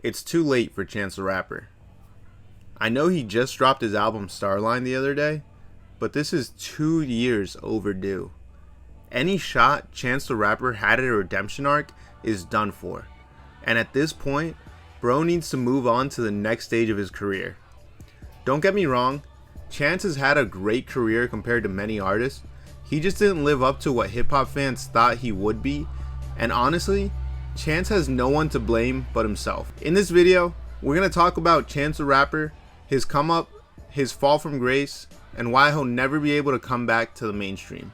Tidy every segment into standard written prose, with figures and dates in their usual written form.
It's too late for Chance the Rapper. I know he just dropped his album Starline the other day, but this is 2 years overdue. Any shot Chance the Rapper had at a redemption arc is done for, and at this point, bro needs to move on to the next stage of his career. Don't get me wrong, Chance has had a great career compared to many artists. He just didn't live up to what hip hop fans thought he would be, and honestly, Chance has no one to blame but himself. In this video, we're going to talk about Chance the Rapper, his come up, his fall from grace, and why he'll never be able to come back to the mainstream.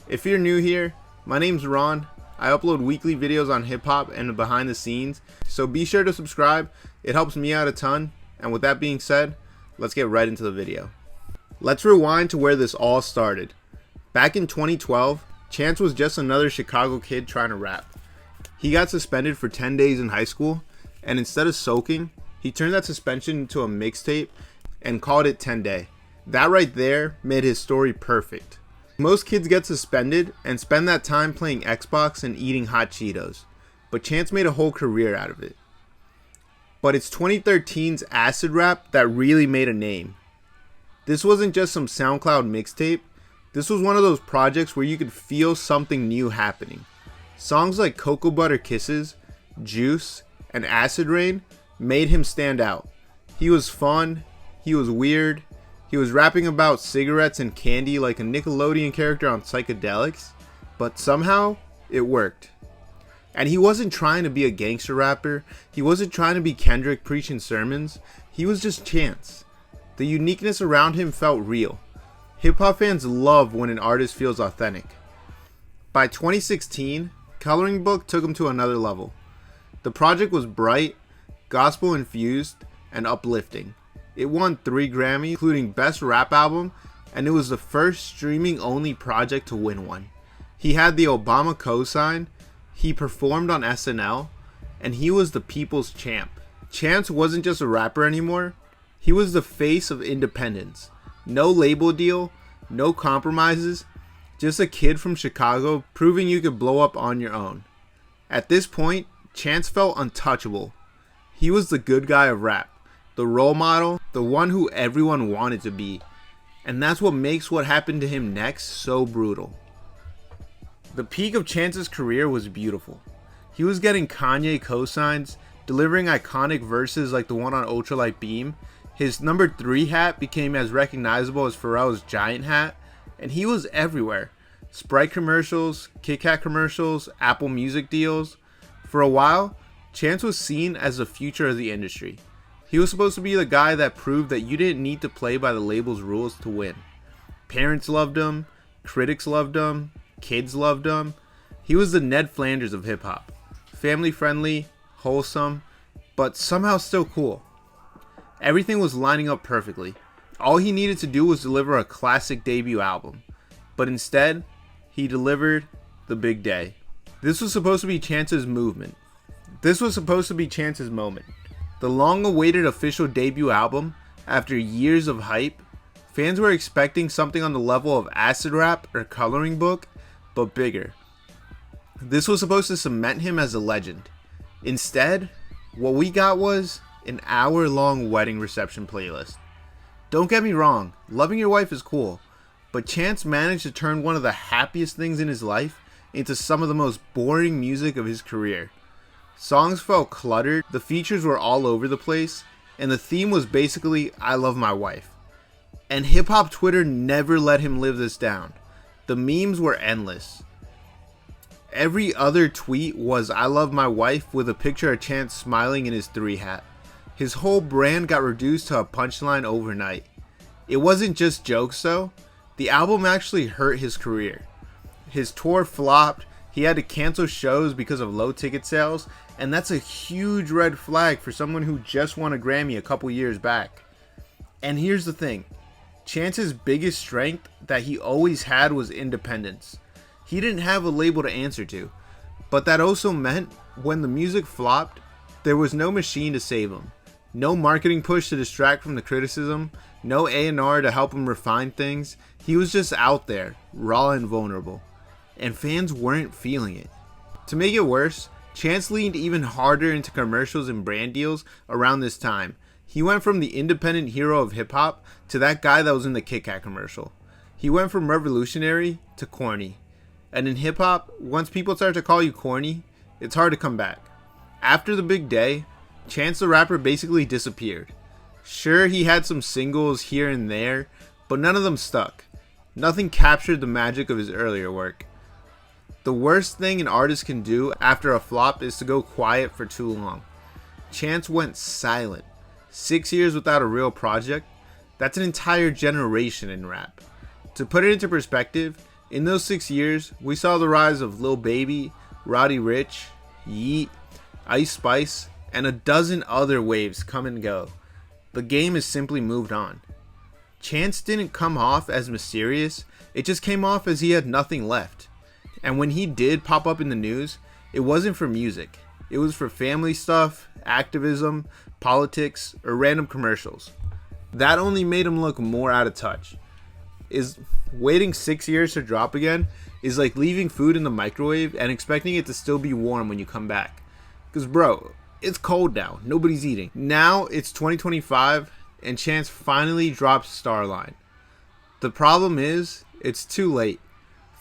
If you're new here, my name's Ron. I upload weekly videos on hip hop and behind the scenes, so be sure to subscribe. It helps me out a ton. And with that being said, let's get right into the video. Let's rewind to where this all started. Back in 2012, Chance was just another Chicago kid trying to rap. He got suspended for 10 days in high school, and instead of soaking, he turned that suspension into a mixtape and called it 10 Day. That right there made his story perfect. Most kids get suspended and spend that time playing Xbox and eating hot Cheetos, but Chance made a whole career out of it. But it's 2013's acid rap that really made a name. This wasn't just some SoundCloud mixtape, this was one of those projects where you could feel something new happening. Songs like Cocoa Butter Kisses, Juice, and Acid Rain made him stand out. He was fun, he was weird, he was rapping about cigarettes and candy like a Nickelodeon character on psychedelics, but somehow it worked. And he wasn't trying to be a gangster rapper, he wasn't trying to be Kendrick preaching sermons, he was just Chance. The uniqueness around him felt real. Hip hop fans love when an artist feels authentic. By 2016, Coloring Book took him to another level. The project was bright, gospel infused, and uplifting. It won 3 Grammys, including Best Rap Album, and it was the first streaming only project to win one. He had the Obama cosign, he performed on SNL, and he was the people's champ. Chance wasn't just a rapper anymore, he was the face of independence. No label deal, no compromises, just a kid from Chicago proving you could blow up on your own. At this point, Chance felt untouchable. He was the good guy of rap, the role model, the one who everyone wanted to be. And that's what makes what happened to him next so brutal. The peak of Chance's career was beautiful. He was getting Kanye cosigns, delivering iconic verses like the one on Ultralight Beam. His number 3 hat became as recognizable as Pharrell's giant hat, and he was everywhere. Sprite commercials, Kit Kat commercials, Apple Music deals. For a while, Chance was seen as the future of the industry. He was supposed to be the guy that proved that you didn't need to play by the label's rules to win. Parents loved him, critics loved him, kids loved him. He was the Ned Flanders of hip hop. Family friendly, wholesome, but somehow still cool. Everything was lining up perfectly. All he needed to do was deliver a classic debut album. But instead, he delivered The Big Day. This was supposed to be Chance's movement. This was supposed to be Chance's moment. The long-awaited official debut album, after years of hype, fans were expecting something on the level of Acid Rap or Coloring Book, but bigger. This was supposed to cement him as a legend. Instead, what we got was an hour-long wedding reception playlist. Don't get me wrong, loving your wife is cool, but Chance managed to turn one of the happiest things in his life into some of the most boring music of his career. Songs felt cluttered, the features were all over the place, and the theme was basically I love my wife. And hip hop Twitter never let him live this down. The memes were endless. Every other tweet was I love my wife with a picture of Chance smiling in his 3 hat. His whole brand got reduced to a punchline overnight. It wasn't just jokes though. The album actually hurt his career. His tour flopped, he had to cancel shows because of low ticket sales, and that's a huge red flag for someone who just won a Grammy a couple years back. And here's the thing, Chance's biggest strength that he always had was independence. He didn't have a label to answer to, but that also meant when the music flopped, there was no machine to save him. No marketing push to distract from the criticism, no A&R to help him refine things. He was just out there, raw and vulnerable. And fans weren't feeling it. To make it worse, Chance leaned even harder into commercials and brand deals around this time. He went from the independent hero of hip hop to that guy that was in the Kit Kat commercial. He went from revolutionary to corny. And in hip hop, once people start to call you corny, it's hard to come back. After the big day, Chance the Rapper basically disappeared. Sure, he had some singles here and there, but none of them stuck. Nothing captured the magic of his earlier work. The worst thing an artist can do after a flop is to go quiet for too long. Chance went silent. 6 years without a real project, that's an entire generation in rap. To put it into perspective, in those 6 years, we saw the rise of Lil Baby, Roddy Ricch, Yeet, Ice Spice, and a dozen other waves come and go. The game has simply moved on. Chance didn't come off as mysterious, it just came off as he had nothing left. And when he did pop up in the news, it wasn't for music. It was for family stuff, activism, politics, or random commercials. That only made him look more out of touch. Waiting 6 years to drop again is like leaving food in the microwave and expecting it to still be warm when you come back. Because bro, it's cold now. Nobody's eating. Now it's 2025 and Chance finally drops Starline. The problem is, it's too late.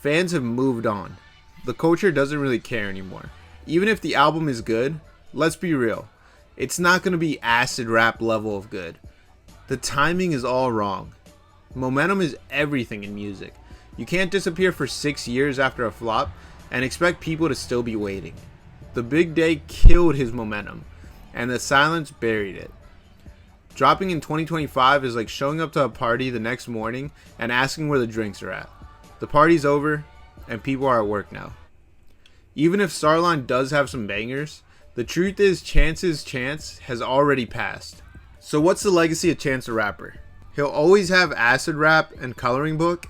Fans have moved on. The culture doesn't really care anymore. Even if the album is good, let's be real. It's not going to be acid rap level of good. The timing is all wrong. Momentum is everything in music. You can't disappear for 6 years after a flop and expect people to still be waiting. The big day killed his momentum, and the silence buried it. Dropping in 2025 is like showing up to a party the next morning and asking where the drinks are at. The party's over, and people are at work now. Even if Starline does have some bangers, the truth is Chance's chance has already passed. So what's the legacy of Chance the Rapper? He'll always have Acid Rap and Coloring Book.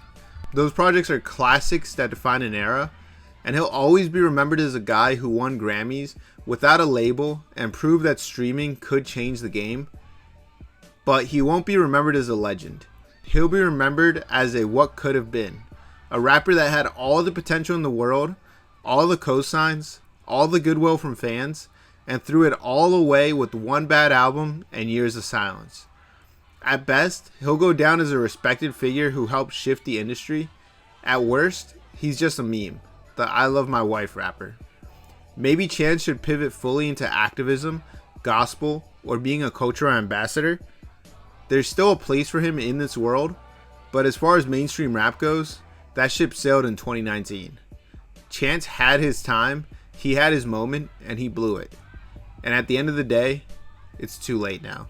Those projects are classics that define an era, and he'll always be remembered as a guy who won Grammys without a label and proved that streaming could change the game. But he won't be remembered as a legend. He'll be remembered as a what could have been. A rapper that had all the potential in the world, all the cosigns, all the goodwill from fans, and threw it all away with one bad album and years of silence. At best, he'll go down as a respected figure who helped shift the industry. At worst, he's just a meme, the I love my wife rapper. Maybe Chance should pivot fully into activism, gospel, or being a cultural ambassador. There's still a place for him in this world, but as far as mainstream rap goes, that ship sailed in 2019. Chance had his time, he had his moment, and he blew it. And at the end of the day, it's too late now.